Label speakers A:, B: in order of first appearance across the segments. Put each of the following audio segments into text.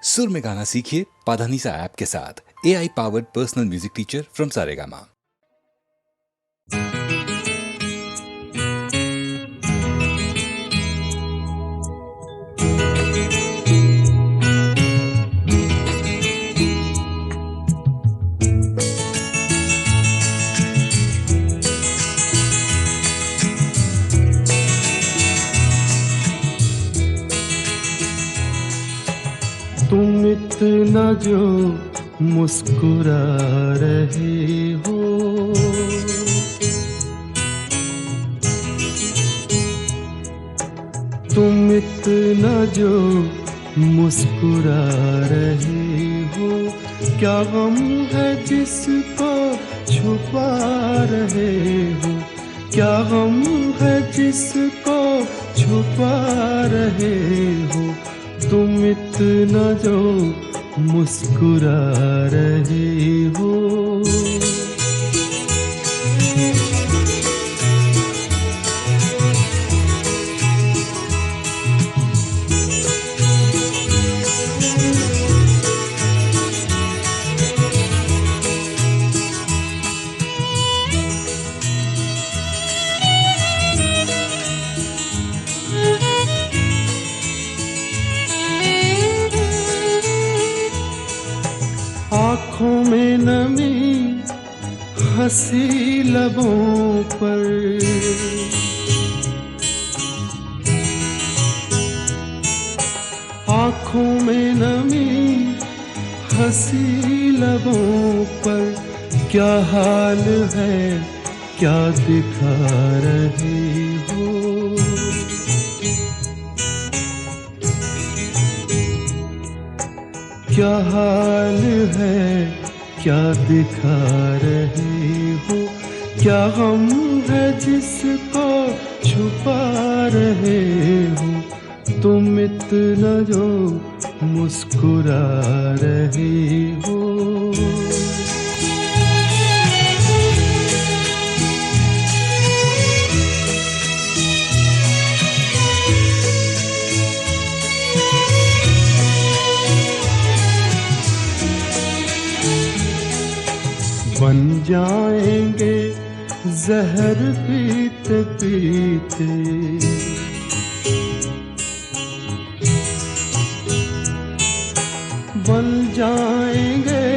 A: सुर में गाना सीखिए पाधानीसा ऐप के साथ। AI powered personal music teacher from Saregama.
B: तुम इतना जो मुस्कुरा रहे हो, तुम इतना जो मुस्कुरा रहे हो, क्या गम है जिसको छुपा रहे हो, क्या गम है जिसको छुपा रहे हो, तुम इतना जो मुस्कुरा रहे हो। आँखों में नमी हंसी लबों पर, आँखों में नमी हंसी लबों पर, क्या हाल है क्या दिखा रहे हो, क्या हाल है क्या दिखा रहे हो, क्या गम है जिसको छुपा रहे हो, तुम इतना जो मुस्कुरा रहे हो। बन जाएंगे जहर पीते पीते, बन जाएंगे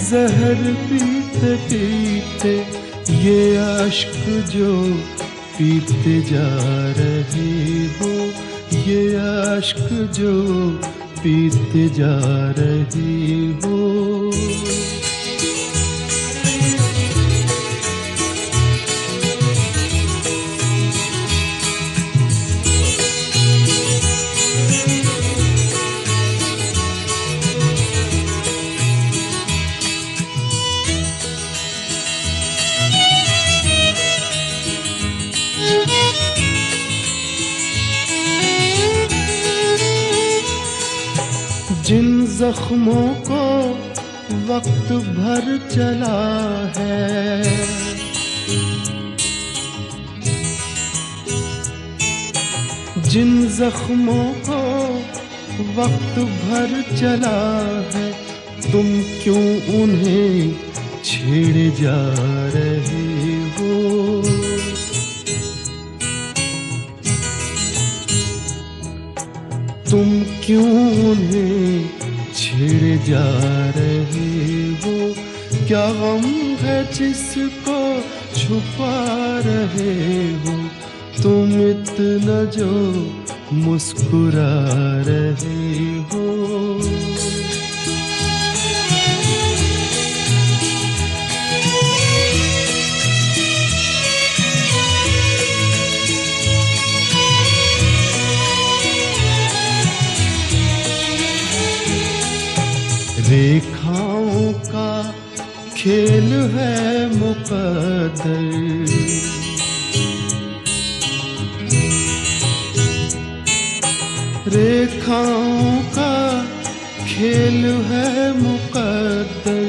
B: जहर पीते पीते, ये अश्क जो पीते जा रहे हो, ये अश्क जो पीते जा रहे हो। जिन जख्मों को वक्त भर चला है, जिन जख्मों को वक्त भर चला है, तुम क्यों उन्हें छेड़े जा रहे हो, तुम क्यों उन्हें छेड़े जा रहे हो, क्या गम है जिसको छुपा रहे हो, तुम इतना जो मुस्कुरा रहे हो। रेखाओं का खेल है मुकद्दर, रेखाओं का खेल है मुकद्दर,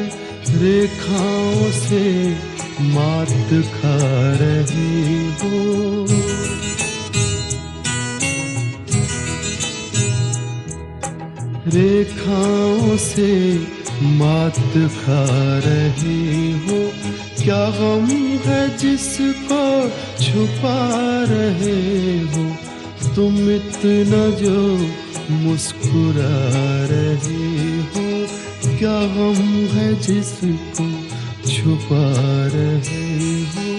B: रेखाओं से मात खा रही हो, रेखाओं से मात खा रहे हो। क्या गम है जिसको छुपा रहे हो, तुम इतना जो मुस्कुरा रहे हो। क्या गम है जिसको छुपा रहे हो।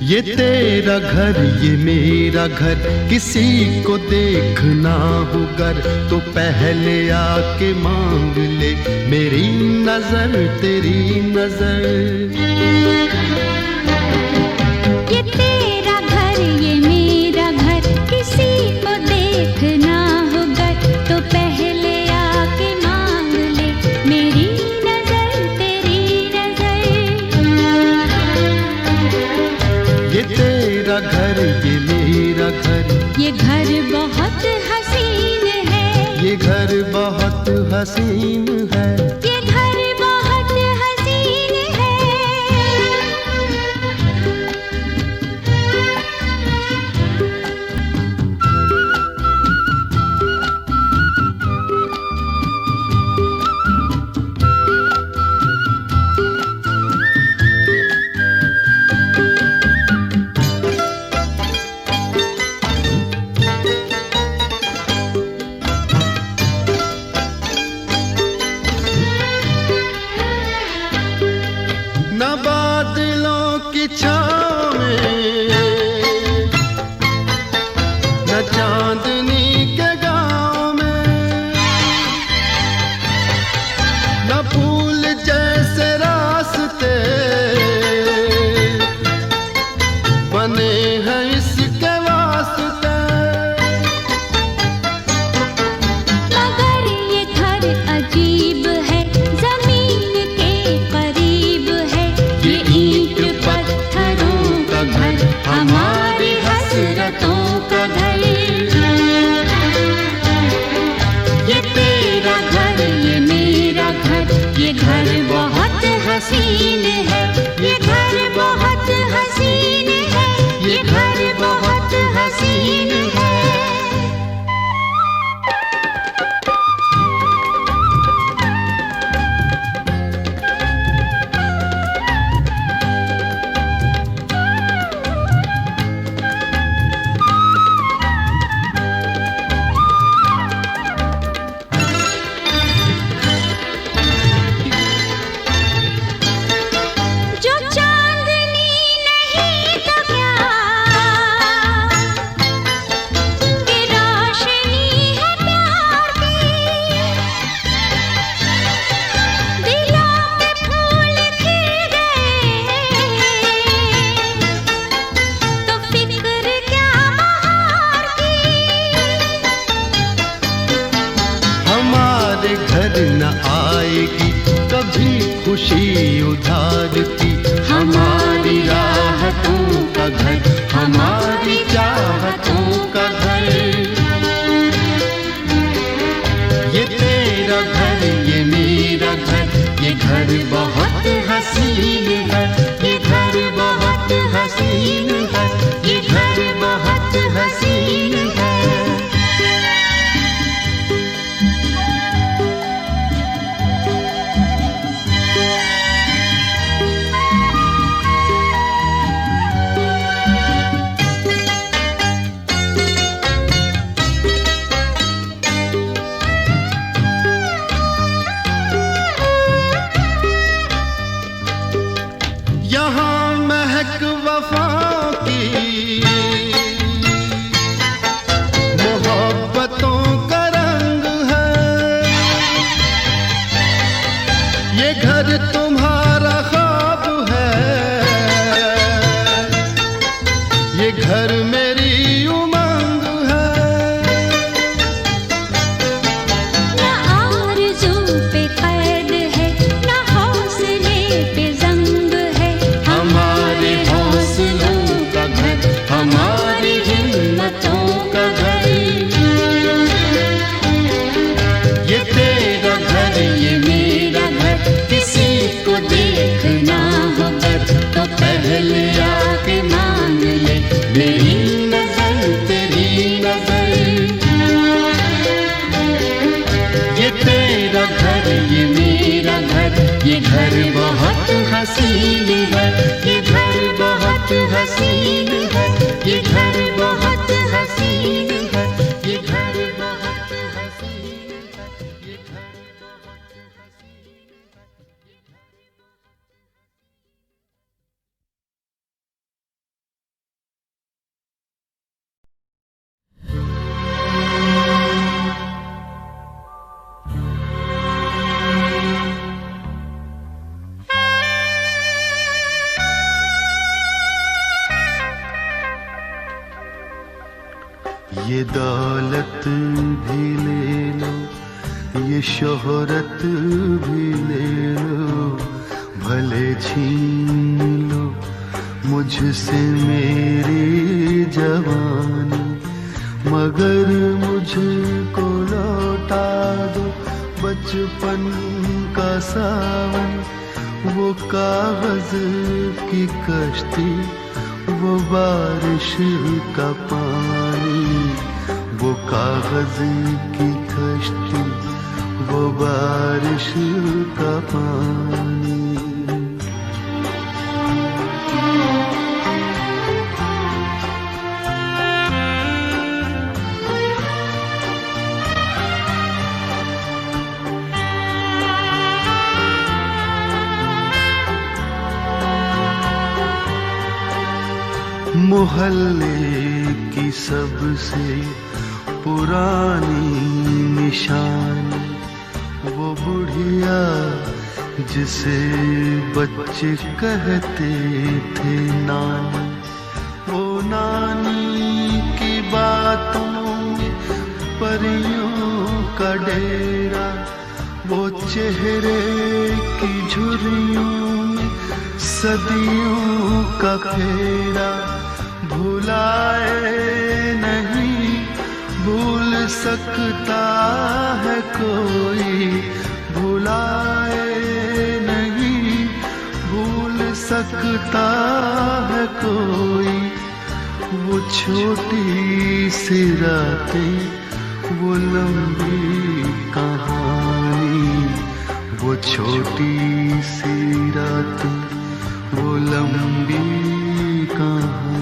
B: ये तेरा घर ये मेरा घर, किसी को देखना हो गर तो पहले आके मांग ले मेरी नजर तेरी नजर।
C: ये तेरा घर ये मेरा घर, किसी को देखना हो गर तो पहले आके मांग ले मेरी नजर तेरी नजर।
B: ये तेरा घर ये मेरा घर,
C: ये घर बहुत हसीन है,
B: ये घर बहुत हसीन है।
C: ये घर बहुत हसीन है।
B: न बादलों की छाँव में, न चांदनी के गाँव में, न फूल जैसे रास्ते बने हैं इसके वास्ते।
C: मगर ये घर अजीब है, जमीन के करीब है। ये ईंट पत्थरों का घर, हमारी हसरतों का घर। ये तेरा घर ये मेरा घर, ये घर बहुत हसीन है, ये घर बहुत हसीन है, ये घर बहुत हसीन है। जो चांदनी नहीं तो क्या, कि रोशनी है प्यार की। दिलों पे फूल खिल गए तो फिक्र क्या बहार की।
B: हमारे घर न आएगी कभी खुशी उधार की। हमारी राहतों का घर, हमारी चाहतों का घर। ये तेरा घर ये मेरा घर, ये घर बहुत हसीन है, ये घर बहुत हसीन है, ये घर बहुत हसीन है।
C: हसीन है, ये घर बहुत हसीन है, ये घर बहुत हसीन है, ये घर बहुत हसीन है, ये घर बहुत हसीन है।
B: ये दौलत भी ले लो, ये शोहरत भी ले लो, भले छीन लो मुझसे मेरी जवानी, मगर मुझको लौटा दो बचपन का सावन, वो कागज की कश्ती, वो बारिश का पानी, वो कागज की कश्ती, वो बारिश का पानी। मोहल्ले की सबसे पुरानी निशानी, वो बुढ़िया जिसे बच्चे कहते थे नानी, वो नानी की बातों में परियों का डेरा, वो चेहरे की झुर्रियों में सदियों का फेरा, भुलाए नहीं भूल सकता है कोई, भुलाए नहीं भूल सकता है कोई, वो छोटी सी रातें, वो लंबी कहानी, वो छोटी सी रातें, वो लंबी कहानी।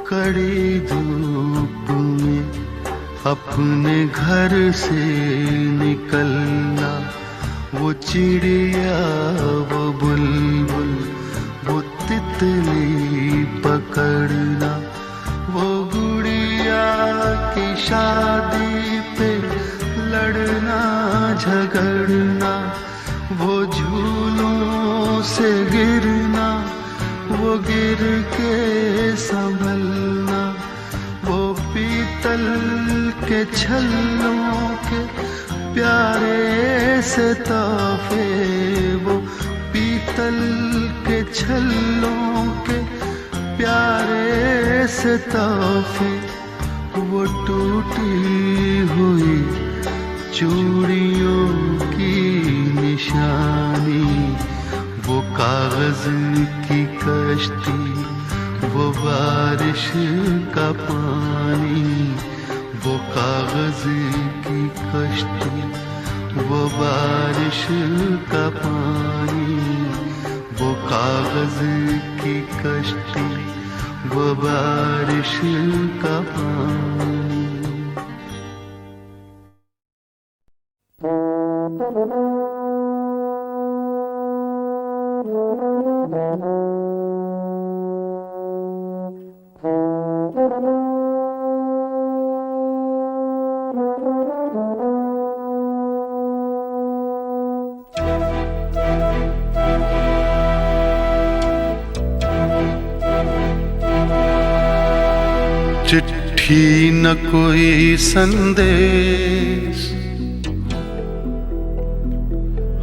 B: कड़ी धूप में अपने घर से निकलना, वो चिड़िया, वो बुलबुल, वो तितली पकड़ना, वो गुड़िया की शादी पे लड़ना झगड़ना, वो झूलों से गिरना, वो गिर के संभलना, वो पीतल के छल्लों के प्यारे से तोहफे, वो पीतल के छल्लों के प्यारे से तोहफे, वो टूटी हुई चूड़ियों की निशानी, वो कागज की कश्ती, वो बारिश का पानी, वो कागज की कश्ती, वो बारिश का पानी, वो कागज की कश्ती, वो बारिश का पानी। चिट्ठी न कोई संदेश,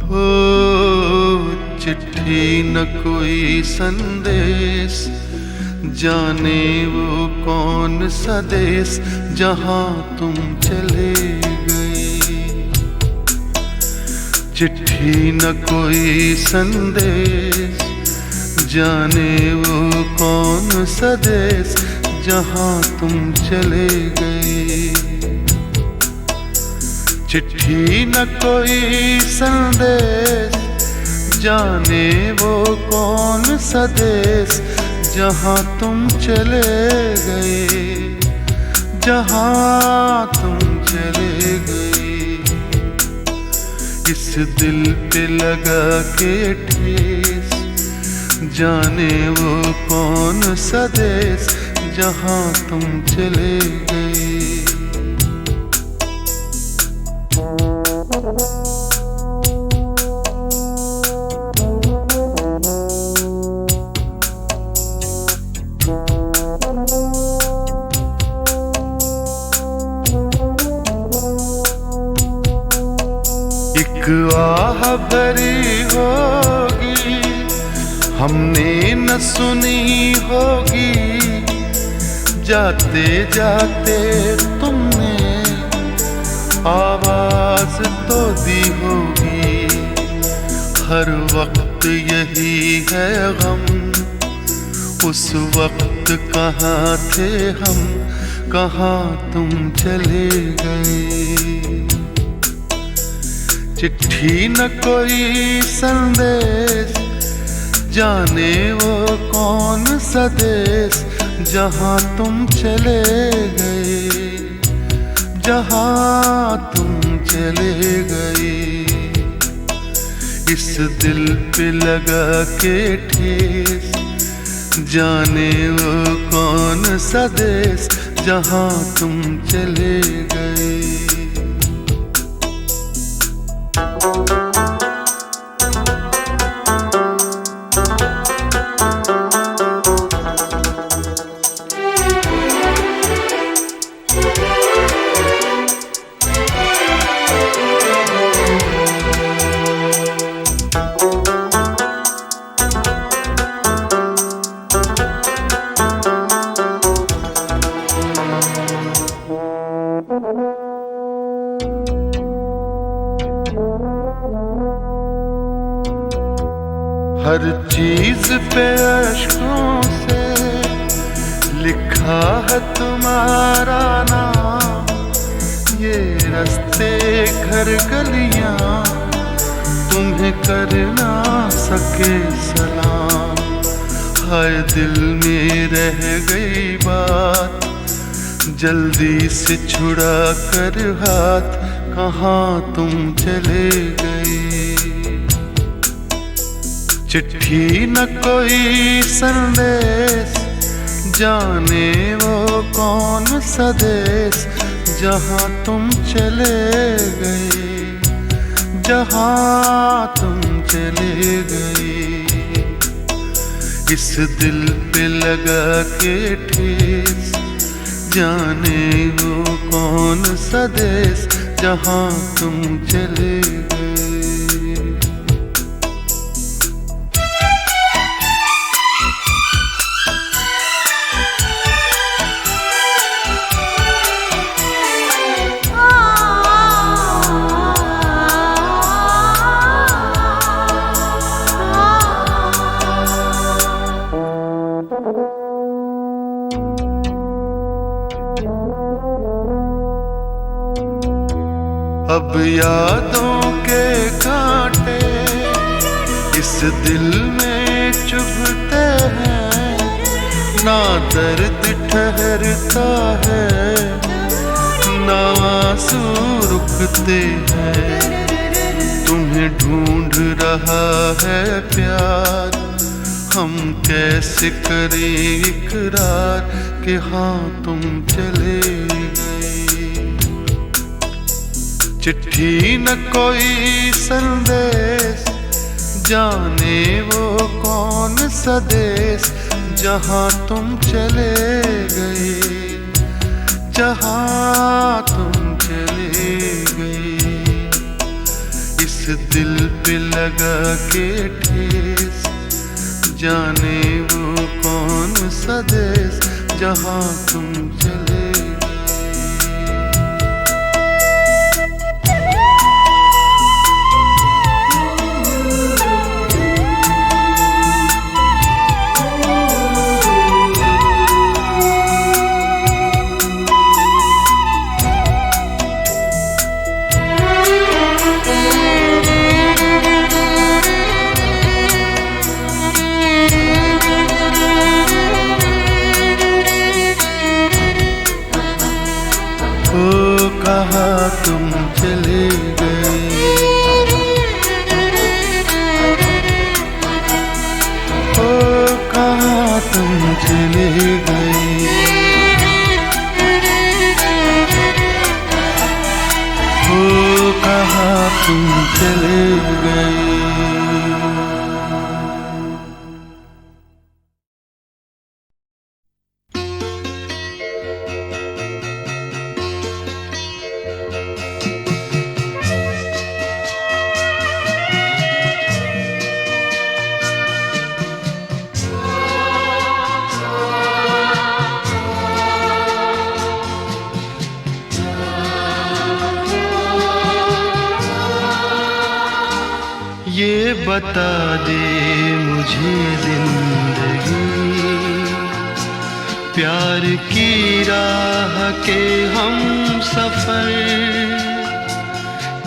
B: हो चिट्ठी न कोई संदेश, जाने वो कौन सा देश जहां तुम चले गए। चिट्ठी न कोई संदेश, जाने वो कौन सा देश जहां तुम चले गए। चिट्ठी न कोई संदेश, जाने वो कौन सा देश जहां तुम चले गए, जहां तुम चले गए। इस दिल पे लगा के ठेस, जाने वो कौन सा देश जहां तुम चले गए। एक आह भरी होगी हमने न सुनी होगी, जाते जाते तुमने आवाज तो दी होगी। हर वक्त यही है गम, उस वक्त कहाँ थे हम, कहाँ तुम चले गए। चिट्ठी न कोई संदेश, जाने वो कौन सा देश जहां तुम चले गए, जहां तुम चले गए। इस दिल पे लगा के ठेस, जाने वो कौन सा देश जहां तुम चले गए। हर चीज पे अश्कों से लिखा है तुम्हारा नाम। ये रास्ते घर गलियां तुम्हें कर ना सके सलाम। हाय दिल में रह गई बात, जल्दी से छुड़ा कर हाथ, कहाँ तुम चले गए। चिट्ठी न कोई संदेश, जाने वो कौन सा देश जहां तुम चले गए, जहां तुम चले गए। इस दिल पे लगा के ठेस, जाने वो कौन सा देश जहां तुम चले गए। अब यादों के कांटे इस दिल में चुभते हैं, ना दर्द ठहरता है, ना आंसू रुकते हैं। तुम्हें ढूंढ रहा है प्यार, हम कैसे करें इकरार कि हाँ तुम चले गए। चिट्ठी न कोई संदेश, जाने वो कौन सा देश जहां तुम चले गए, जहां तुम चले गए। इस दिल पे लगा के ठेस, जाने वो कौन सा देश जहाँ तुम चले कहाँ तुम चले गए, ओ कहाँ तुम चले गए, ओ कहाँ तुम चले गए। ये बता दे मुझे जिंदगी, प्यार की राह के हम सफर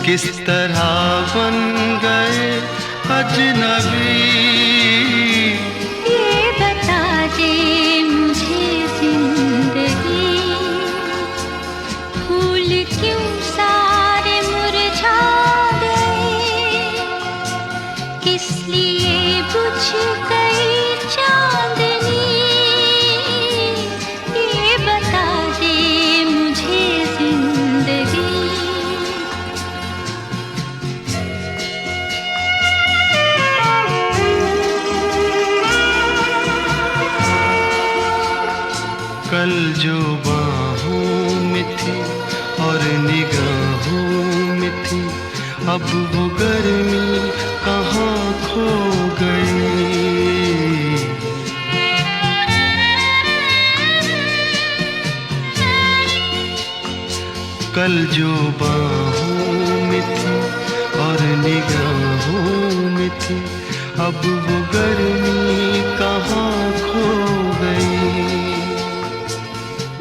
B: किस तरह बन गए अजनबी।
C: ये बता दे मुझे जिंदगी, फूल क्यों सारे मुरझा किस लिए बुझ गई चांदनी। ये बता दे मुझे जिंदगी।
B: कल जो बाहों में थी और निगाहों में थी, अब वो गर्मी कहाँ खो गई। कल जो बाहों में थी और निगाहों में थी, अब वो गर्मी कहाँ खो गई।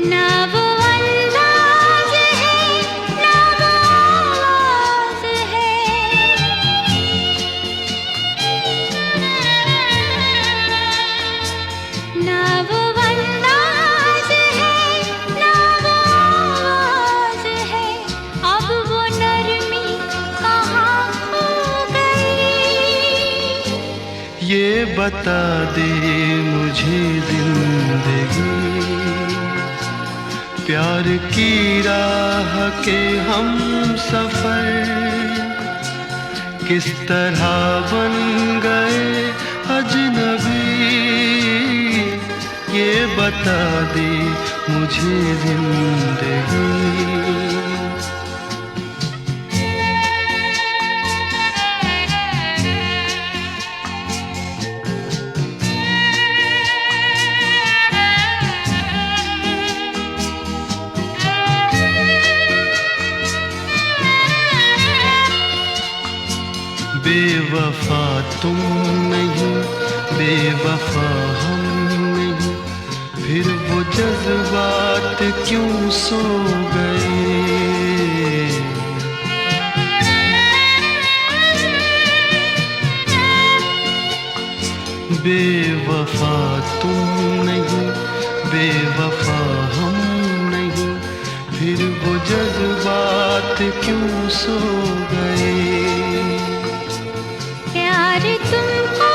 C: ना वो अंदाज है, ना वो आवाज है, ना वो अंदाज है, ना वो आवाज है, अब वो नरमी कहाँ खो गई।
B: ये बता दे मुझे जिंदगी, प्यार की राह के हम सफर किस तरह बन गए अजनबी। ये बता दे मुझे जिंदगी। बेवफा तुम नहीं, बेवफा हम नहीं, फिर वो जज्बात क्यों सो गए। बेवफा तुम नहीं, बेवफा हम नहीं, फिर वो जज्बात क्यों सो गए।
C: प्यार तुमको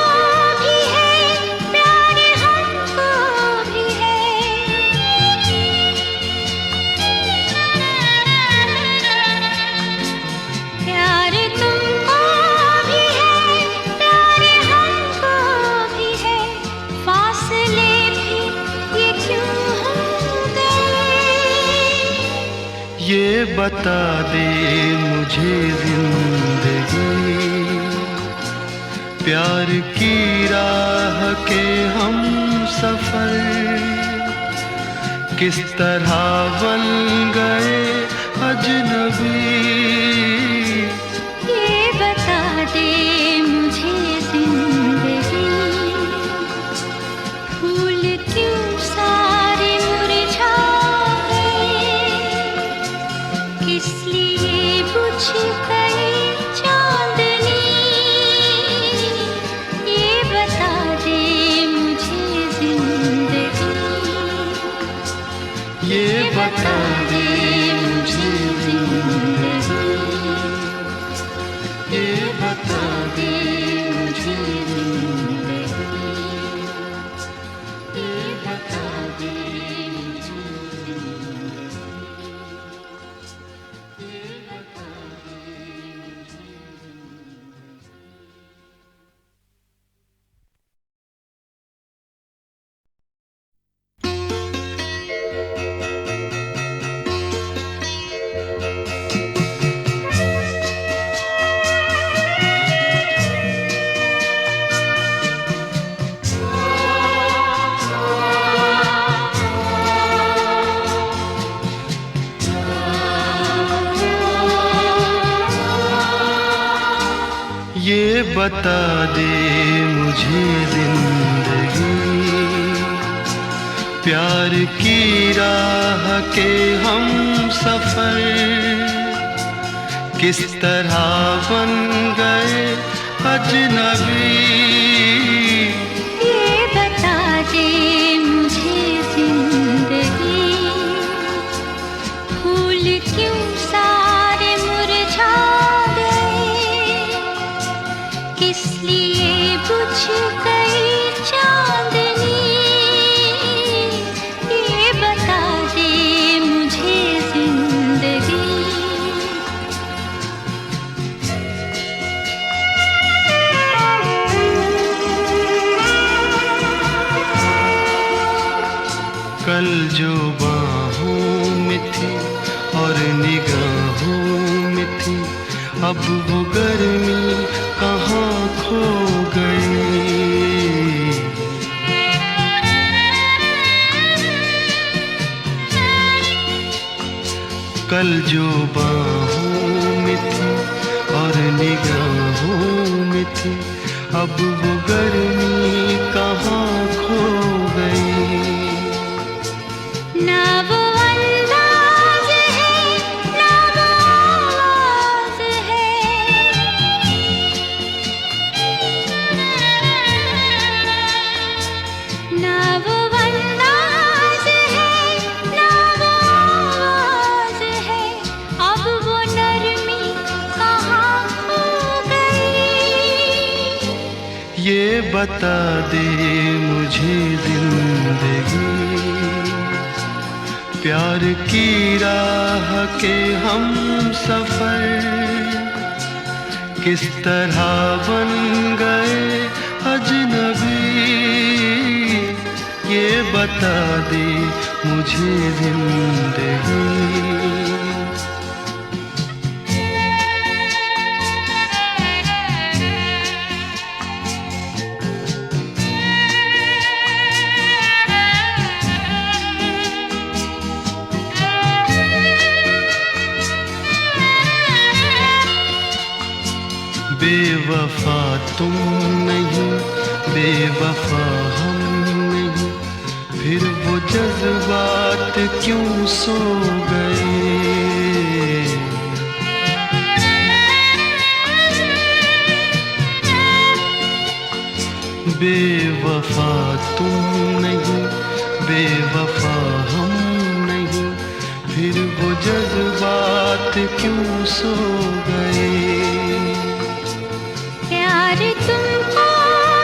C: भी है, प्यार हमको भी है, प्यार तुमको भी है, प्यार हमको भी है, फासले भी ये क्यों हो गए।
B: ये बता दे मुझे जिंदगी, प्यार की राह के हम सफर किस तरह बन गए अजनबी।
C: ये बता दे मुझे जिंदगी, फूल क्यों सारे मुरझा गए, किस लिए बुझ गई चांदनी। ये बता दे मुझे जिंदगी,
B: ये बता दे मुझे जिंदगी, ये बता दे मुझे जिंदगी, ये बता दे मुझे ये बता दे मुझे जिंदगी, प्यार की राह के हम सफर किस तरह बन गए अजनबी।
C: ये बता दे मुझे जिंदगी, फूल क्यों सारे मुरझा गए, किस लिए बुझ गई चांदनी। ये बता दे मुझे जिंदगी।
B: कल जो बाहों में थी और निगाहों में थी, अब वो गर्मी कहाँ खो गई। कल जो बाहों में थी और निगाहों में थी, अब वो गर्मी कहाँ खो गई।
C: ना वो अंदाज है, ना वो आवाज है, ना वो अंदाज है, ना वो आवाज है, अब वो नरमी कहाँ खो गई।
B: ये बता दे मुझे जिंदगी, प्यार की राह के हम सफर किस तरह बन गए अजनबी। ये बता दे मुझे जिंदगी। बेवफा तुम नहीं, बेवफा हम नहीं, फिर वो जज्बात क्यों सो गए। बेवफा तुम नहीं, बेवफा हम नहीं, फिर वो जज्बात क्यों सो गए।
C: प्यार तुमको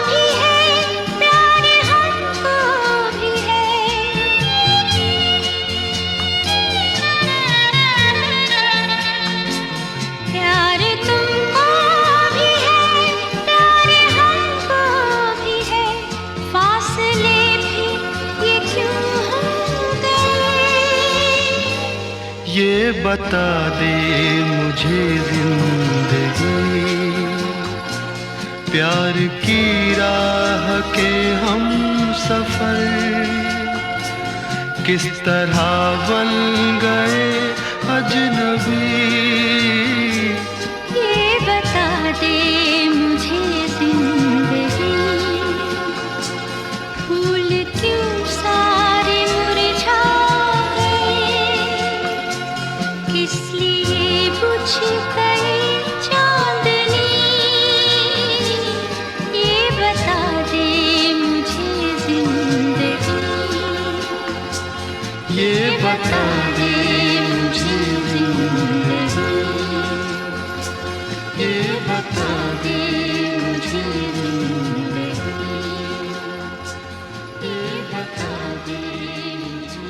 C: भी है, प्यार हमको भी है, प्यार तुमको भी है, प्यार हमको भी है, फासले भी ये क्यों हो गए।
B: ये बता दे मुझे जिंदगी, प्यार की राह के हम सफर किस तरह बन गए अजनबी।
C: ये बता दे मुझे जिंदगी, फूल क्यों सारे मुरझा गए, किस लिए बुझ गई चांदनी। ये बता दे मुझे जिंदगी,
B: ये बता दे मुझे जिंदगी, ये बता दे मुझे जिंदगी, ये बता दे मुझे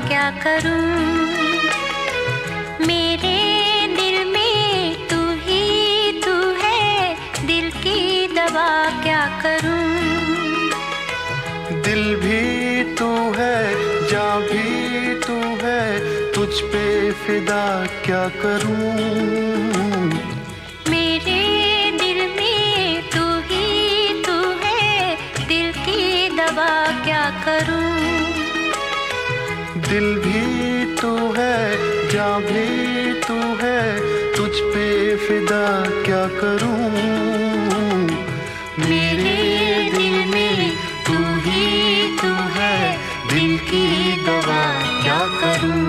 B: क्या करूं, मेरे दिल में तू ही तू है, दिल की दवा क्या करूं। दिल भी तू है, जान भी तू है, तुझ पे फिदा क्या करूं।
C: मेरे दिल में तू ही तू है, दिल की दवा क्या करूं।
B: दिल भी तू है, जान भी तू है, तुझ पे फिदा क्या करूं।
C: मेरे दिल में तू ही तू है, दिल की दवा क्या करूं।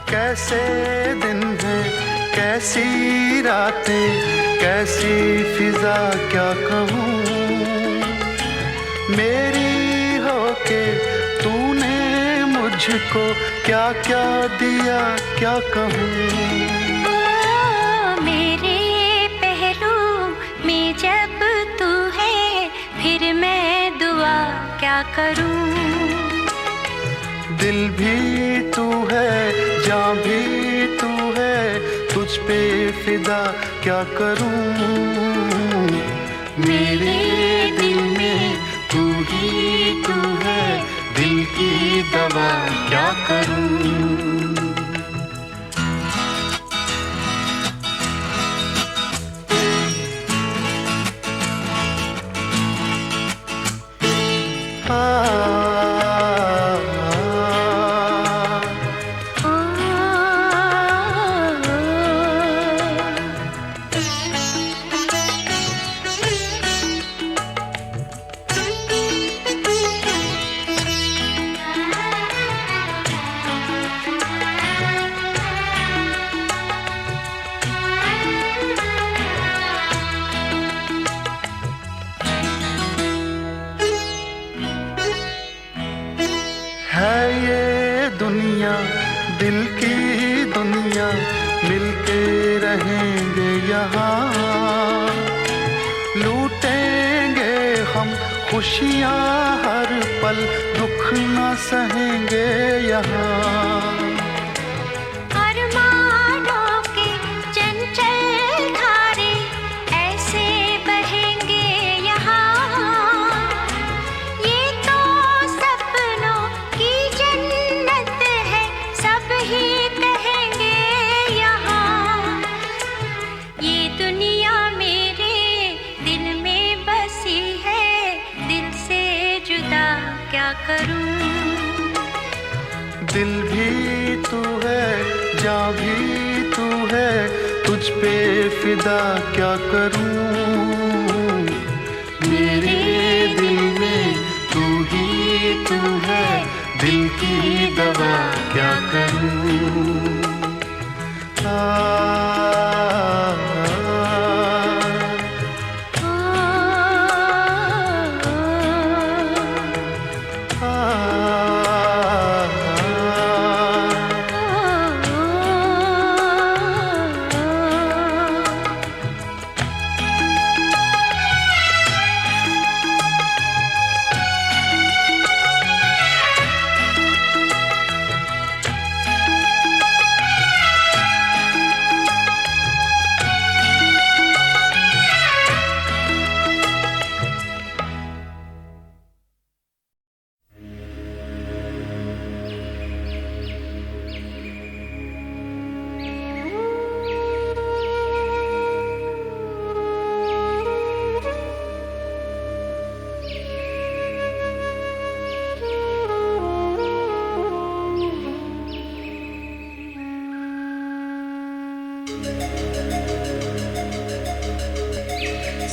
B: कैसे दिन हैं, कैसी रातें, कैसी फिजा क्या कहूँ। मेरी होके तूने मुझको क्या क्या दिया क्या कहूँ।
C: मेरे पहलू में जब तू है, फिर मैं दुआ क्या करूँ।
B: दिल भी तू है, जान भी तू है, तुझ पे फिदा क्या करूं।
C: मेरे दिल में तू ही तू है, दिल की दवा क्या करूं।
B: है ये दुनिया दिल की दुनिया, मिलके रहेंगे यहाँ, लूटेंगे हम खुशियाँ हर पल, दुख न सहेंगे यहाँ।
C: अरमानों के चंचल धारे ऐसे बहेंगे यहाँ, ये तो सपनों की जन्नत है, सब ही कहेंगे यहाँ। ये दुनिया मेरे दिल में बसी है, दिल से जुदा क्या करूं।
B: दिल भी तू है, जान भी तू है, तुझ पे फिदा क्या करूं। मेरे दिल में तू ही तू है, दिल की दवा क्या करूं।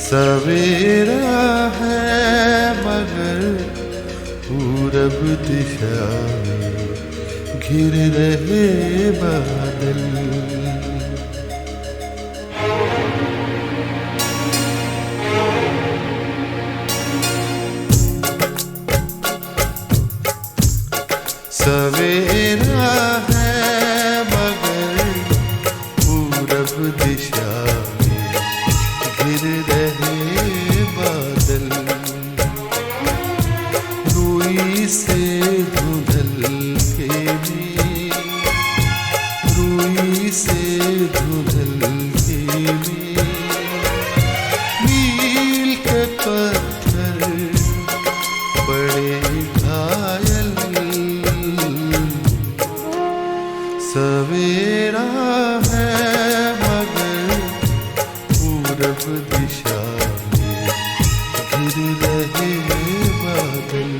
D: सवेरा है मगर पूरब दिशा घिर रहे बादल। सवेरा है मगर पूरब दिशा घिर रहे बादल। रूई से धुंधल के भी, रूई से धुंधल के भी, मील के पत्थर बड़े घायल। सवेरा है मगर पूरब दिशा में घिर रहे बादल।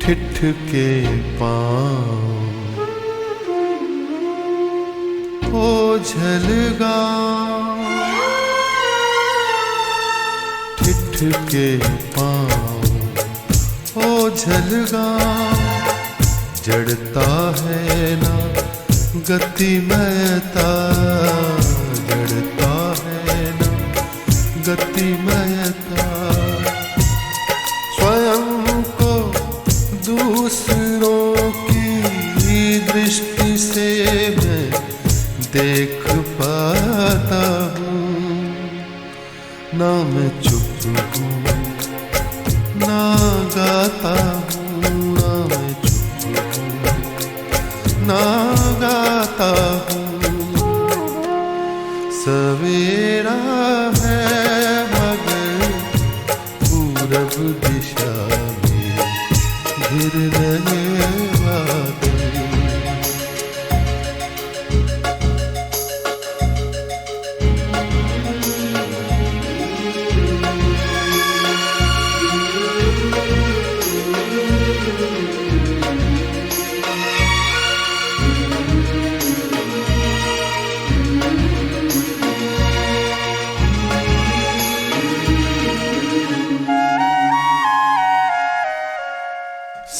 D: ठिठ के पाँव ओझल गाँव, ठिठ के पाँव ओझल गाँव। जड़ता है ना गतिमयता, जड़ता है ना गतिमयता। स्वयं को दूसरों की दृष्टि से मैं देख पाता हूँ। ना मैं चुप हूँ ना गाता हूँ, ना मैं चुप हूँ ना गाता हूँ। सवेरा है मगर पूरब दिशा घिर रहे बादल।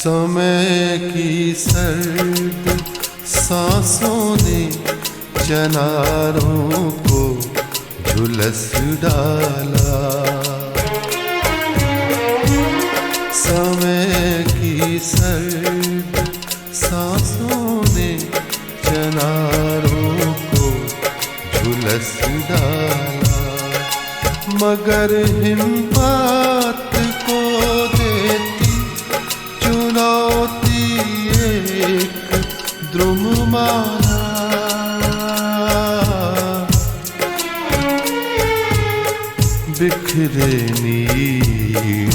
D: समय की सर्द सांसों ने चनारों को झुलस डाला। समय की सर्द सांसों ने चनारों को झुलस डाला। मगर हिम्मत को देती चुनौती एक द्रुममाला। बिखरे नीर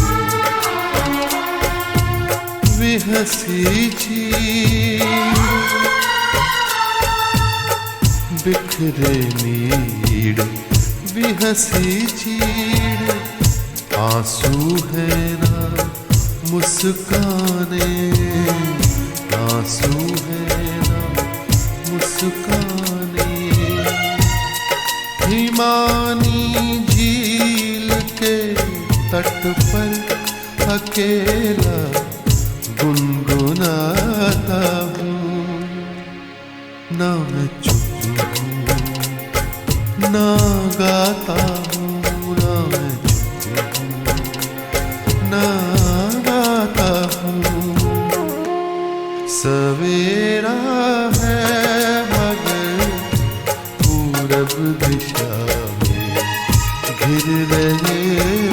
D: विहसी चीर, बिखरे नीर विहसी चीर। आंसू है ना मुस्काने, आंसू है ना मुस्काने। हिमानी झील के तट पर अकेला गुनगुनाता हूँ। ना मैं चुप हूँ ना गाता हूँ, ना मैं चुप हूँ ना गाता हूँ। सवेरा है मगर पूरब दिशा में घिर रहे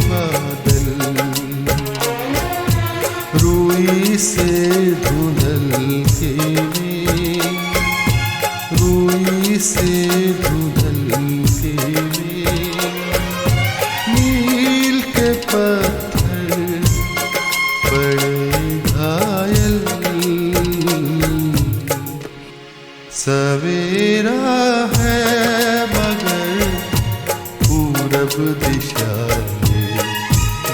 D: बादल। रूई से धुंधल के में, रूई से धुंधल के में। नील के पत्थर बड़े घायल। सवेरा है मगर पूरब दिशा में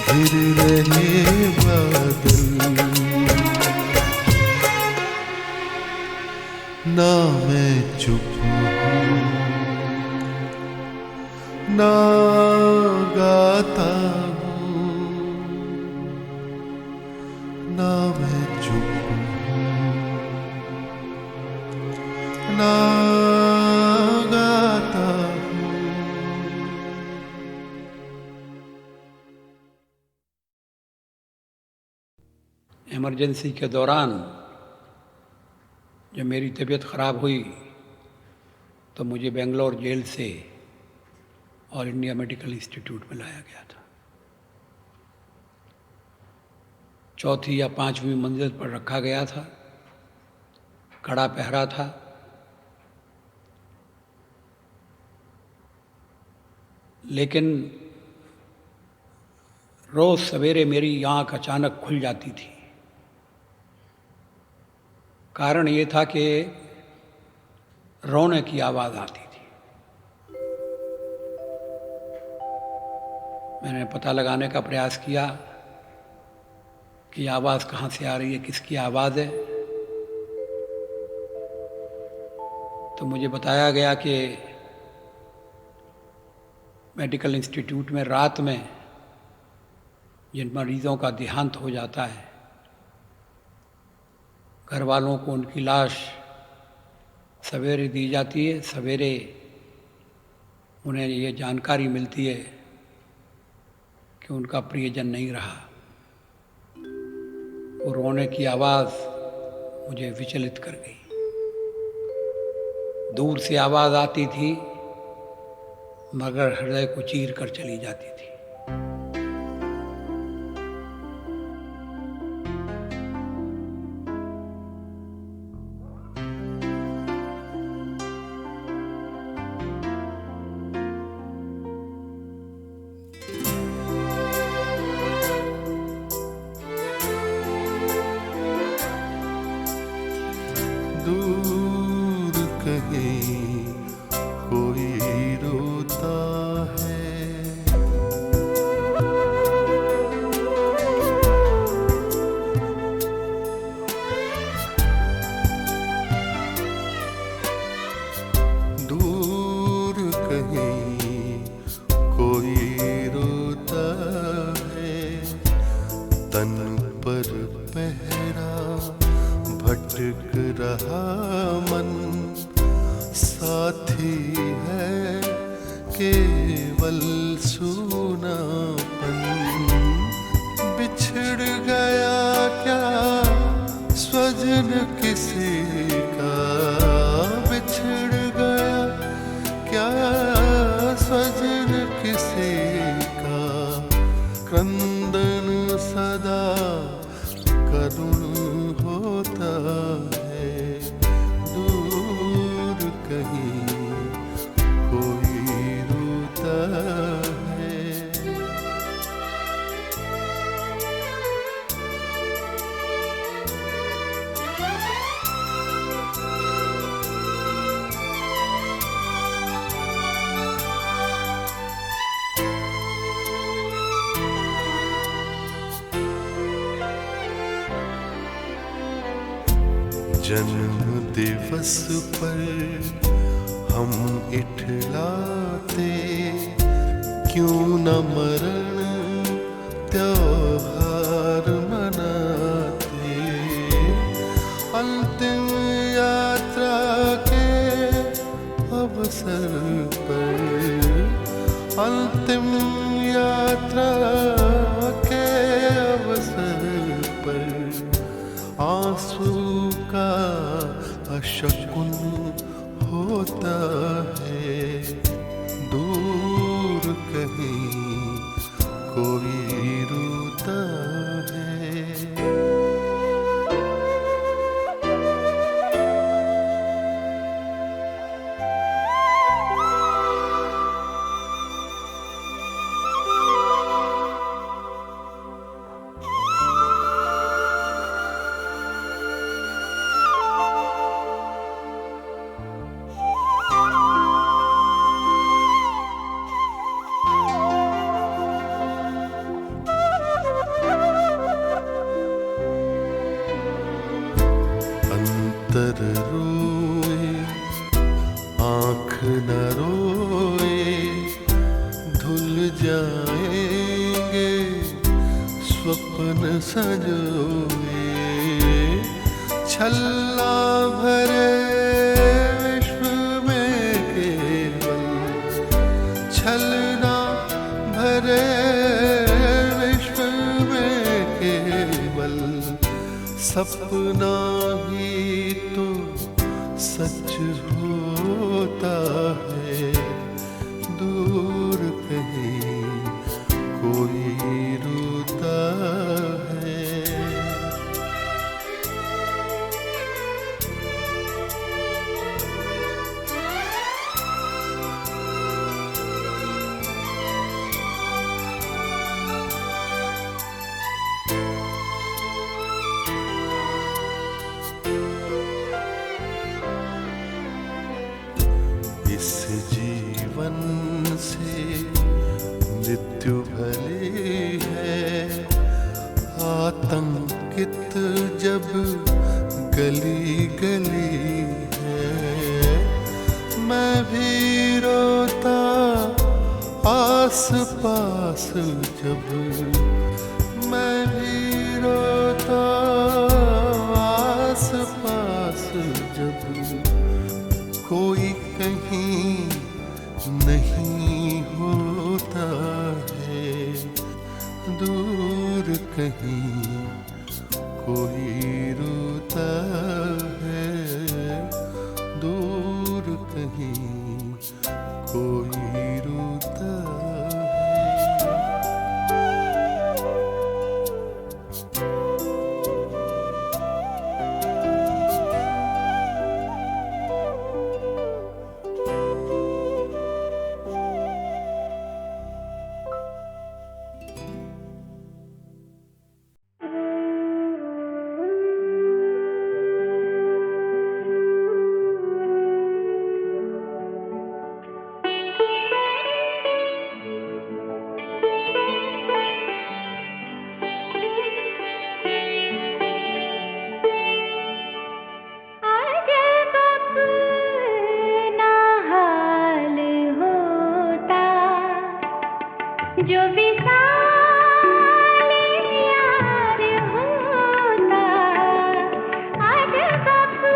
D: घिर रहे बादल। ना मैं चुप हूँ ना गाता हूँ, ना मैं चुप हूँ ना गाता हूँ।
E: इमरजेंसी के दौरान जब मेरी तबीयत ख़राब हुई तो मुझे बेंगलोर जेल से ऑल इंडिया मेडिकल इंस्टीट्यूट में लाया गया था। चौथी या पांचवी मंजिल पर रखा गया था, कड़ा पहरा था। लेकिन रोज़ सवेरे मेरी आँख अचानक खुल जाती थी। कारण ये था कि रोने की आवाज़ आती थी। मैंने पता लगाने का प्रयास किया कि आवाज़ कहाँ से आ रही है, किसकी आवाज़ है। तो मुझे बताया गया कि मेडिकल इंस्टीट्यूट में रात में जिन मरीज़ों का देहांत हो जाता है, घर वालों को उनकी लाश सवेरे दी जाती है। सवेरे उन्हें ये जानकारी मिलती है कि उनका प्रियजन नहीं रहा। वो रोने की आवाज़ मुझे विचलित कर गई। दूर से आवाज़ आती थी मगर हृदय को चीर कर चली जाती थी।
D: दूर कहीं कोई रोता है, दूर कहीं कोई रोता है। तन पर पहरा रहा मन साथी है केवल सूनापन। बिछड़ गया क्या स्वजन किसी का, बिछड़ गया क्या स्वजन किसी का। क्रंदन सदा करुण होता है, दूर कहीं कोई रोता है। जन्म दिवस पर हम इठलाते, क्यों न मरण त्योहार मनाते। अंतिम यात्रा के अवसर पर, अंतिम यात्रा के अवसर पर आंसू का अशकुन होता है, दूर कहीं कोई रोता है। अंतर रोए आँख न रोए, धुल जाएंगे स्वप्न संजोए। छल्ला भरे विश्व में केवल, छलना भरे विश्व में केवल। सपना ही तो सच होता है, दूर कहीं कोई रोता है। इस जीवन से मृत्यु भली है, आतंकित जब गली गली है। मैं भी रोता आस पास जब, मैं भी रोता आस पास जब। कोई कहीं नहीं होता है, दूर कहीं कोई रोता है, दूर कहीं कोई रोता है।
C: जो विशाल यार होता, आज अपना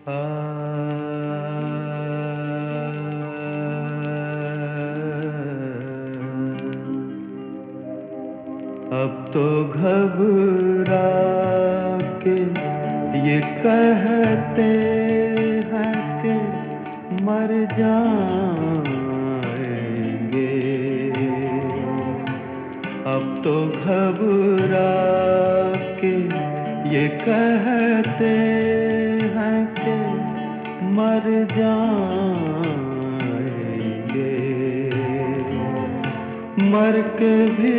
D: अब तो घबरा के ये कहते हैं कि मर जाएंगे। अब तो घबरा के ये कहते हैं कि मर जाएंगे। मर के भी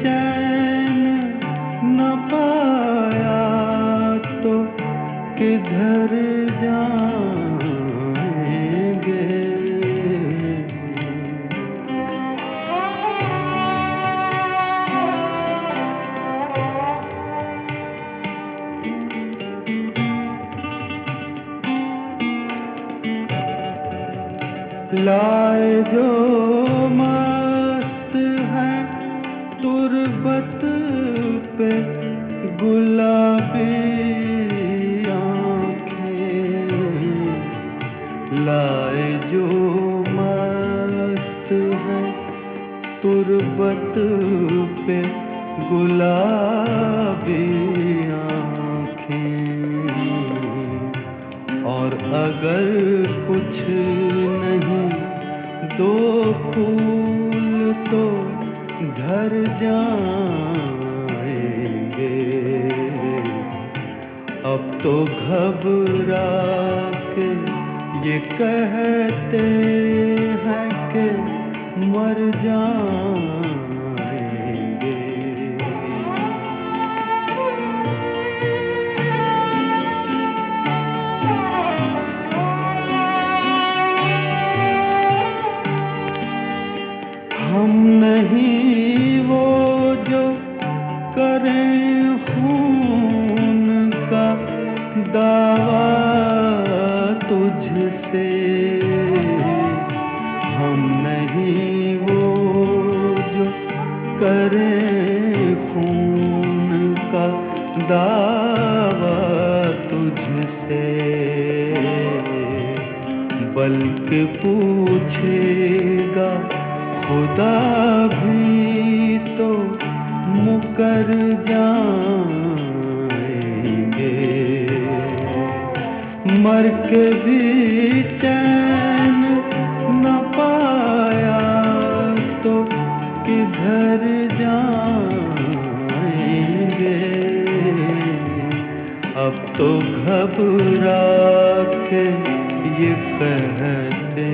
D: चैन न पाया तो किधर जाएंगे। लाए जो मस्त है तुरबत पे गुलाबी आँखें। लाए जो मस्त है तुरबत पे गुलाबी आँखें। और अगर कुछ नहीं दो फूल तो घर जाएंगे। अब तो घबरा के ये कहते हैं कि मर जाएंगे। हम नहीं वो जो करें खून का दावा तुझसे। हम नहीं वो जो करें खून का दावा तुझसे। बल्कि पूछेगा खुदा भी तो मुकर जाएंगे। मर के भी चैन न पाया तो किधर जाएंगे। अब तो घबरा के ये कहते